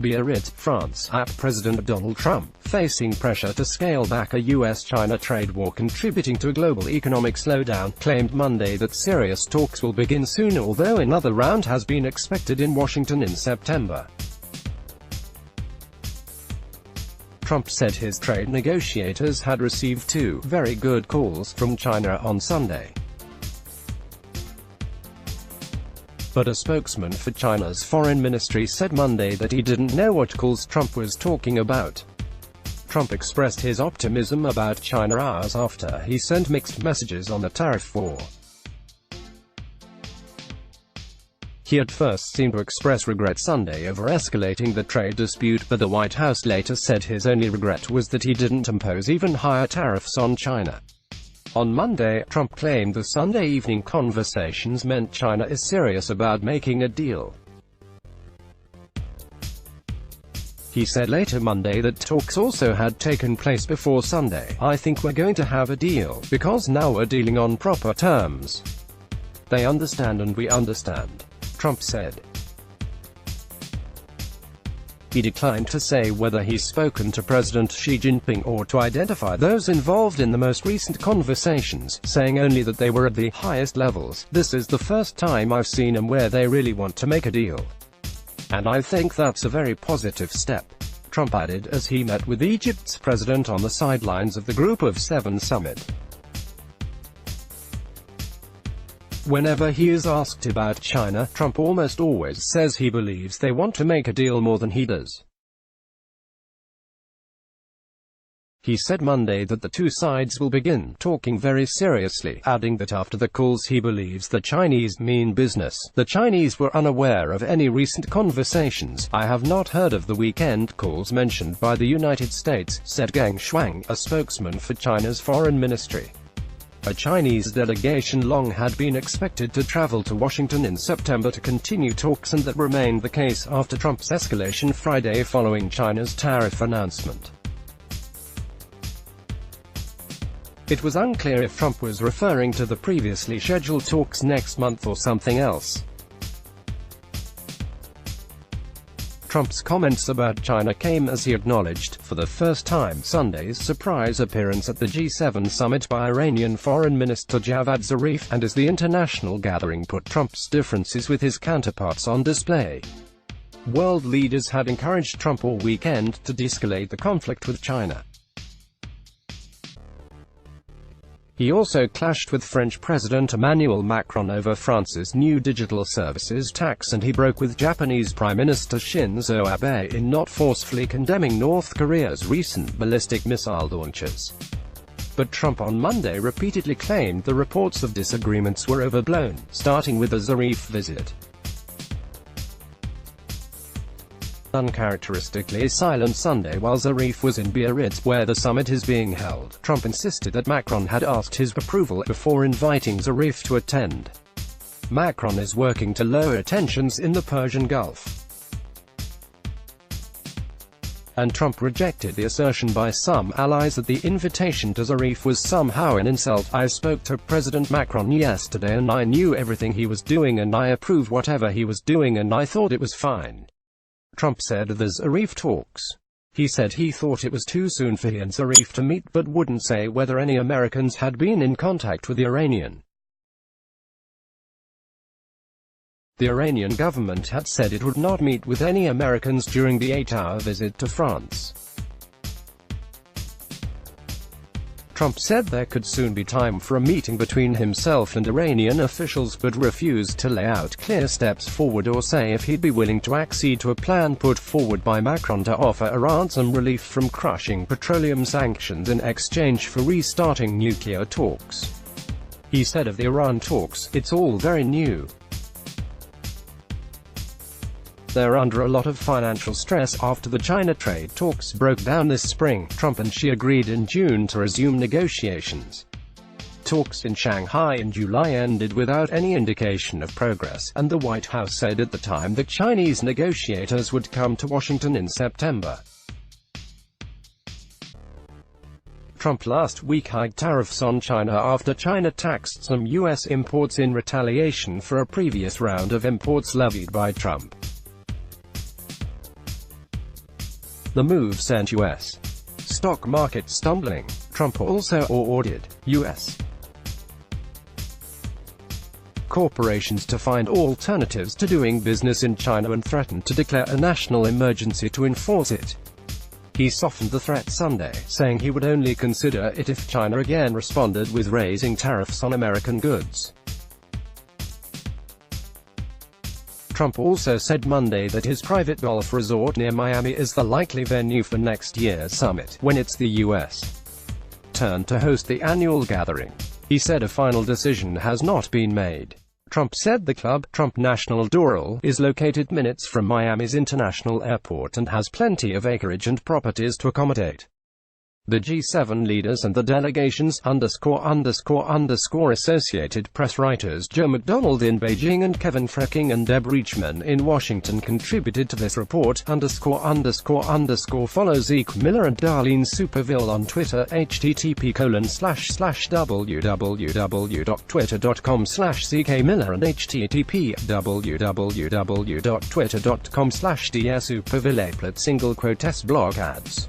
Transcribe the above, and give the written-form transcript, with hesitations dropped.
BIARRITZ, France. President Donald Trump, facing pressure to scale back a U.S.-China trade war contributing to a global economic slowdown, claimed Monday that serious talks will begin soon, although another round has been expected in Washington in September. Trump said his trade negotiators had received two very good calls from China on Sunday. But a spokesman for China's foreign ministry said Monday that he didn't know what calls Trump was talking about. Trump expressed his optimism about China hours after he sent mixed messages on the tariff war. He at first seemed to express regret Sunday over escalating the trade dispute, but the White House later said his only regret was that he didn't impose even higher tariffs on China. On Monday, Trump claimed the Sunday evening conversations meant China is serious about making a deal. He said later Monday that talks also had taken place before Sunday. "I think we're going to have a deal, because now we're dealing on proper terms. They understand and we understand," Trump said. He declined to say whether he's spoken to President Xi Jinping or to identify those involved in the most recent conversations, saying only that they were at the highest levels. "This is the first time I've seen them where they really want to make a deal. And I think that's a very positive step," Trump added as he met with Egypt's president on the sidelines of the Group of Seven summit. Whenever he is asked about China, Trump almost always says he believes they want to make a deal more than he does. He said Monday that the two sides will begin talking very seriously, adding that after the calls he believes the Chinese mean business. "The Chinese were unaware of any recent conversations. I have not heard of the weekend calls mentioned by the United States," said Geng Shuang, a spokesman for China's foreign ministry. A Chinese delegation long had been expected to travel to Washington in September to continue talks, and that remained the case after Trump's escalation Friday following China's tariff announcement. It was unclear if Trump was referring to the previously scheduled talks next month or something else. Trump's comments about China came as he acknowledged, for the first time, Sunday's surprise appearance at the G7 summit by Iranian Foreign Minister Javad Zarif, and as the international gathering put Trump's differences with his counterparts on display. World leaders had encouraged Trump all weekend to de-escalate the conflict with China. He also clashed with French President Emmanuel Macron over France's new digital services tax, and he broke with Japanese Prime Minister Shinzo Abe in not forcefully condemning North Korea's recent ballistic missile launches. But Trump on Monday repeatedly claimed the reports of disagreements were overblown, starting with the Zarif visit. Uncharacteristically silent Sunday while Zarif was in Biarritz, where the summit is being held. Trump insisted that Macron had asked his approval before inviting Zarif to attend. Macron is working to lower tensions in the Persian Gulf. And Trump rejected the assertion by some allies that the invitation to Zarif was somehow an insult. "I spoke to President Macron yesterday and I knew everything he was doing and I approved whatever he was doing and I thought it was fine," Trump said of the Zarif talks. He said he thought it was too soon for he and Zarif to meet, but wouldn't say whether any Americans had been in contact with the Iranian. The Iranian government had said it would not meet with any Americans during the 8-hour visit to France. Trump said there could soon be time for a meeting between himself and Iranian officials, but refused to lay out clear steps forward or say if he'd be willing to accede to a plan put forward by Macron to offer Iran some relief from crushing petroleum sanctions in exchange for restarting nuclear talks. He said of the Iran talks, "It's all very new. They're under a lot of financial stress after the China trade talks broke down this spring. Trump and Xi agreed in June to resume negotiations. Talks in Shanghai in July ended without any indication of progress, and the White House said at the time that Chinese negotiators would come to Washington in September. Trump last week hiked tariffs on China after China taxed some U.S. imports in retaliation for a previous round of imports levied by Trump. The move sent U.S. stock market stumbling. Trump also ordered U.S. corporations to find alternatives to doing business in China and threatened to declare a national emergency to enforce it. He softened the threat Sunday, saying he would only consider it if China again responded with raising tariffs on American goods. Trump also said Monday that his private golf resort near Miami is the likely venue for next year's summit, when it's the U.S. turn to host the annual gathering. He said a final decision has not been made. Trump said the club, Trump National Doral, is located minutes from Miami's international airport and has plenty of acreage and properties to accommodate the G7 leaders and the delegations, Associated Press writers Joe McDonald in Beijing and Kevin Frecking and Deb Reachman in Washington contributed to this report, Follow Zeke Miller and Darlene Superville on Twitter, http://www.twitter.com/ZK Miller and http://www.twitter.com/DSuperville. Single quotes blog ads.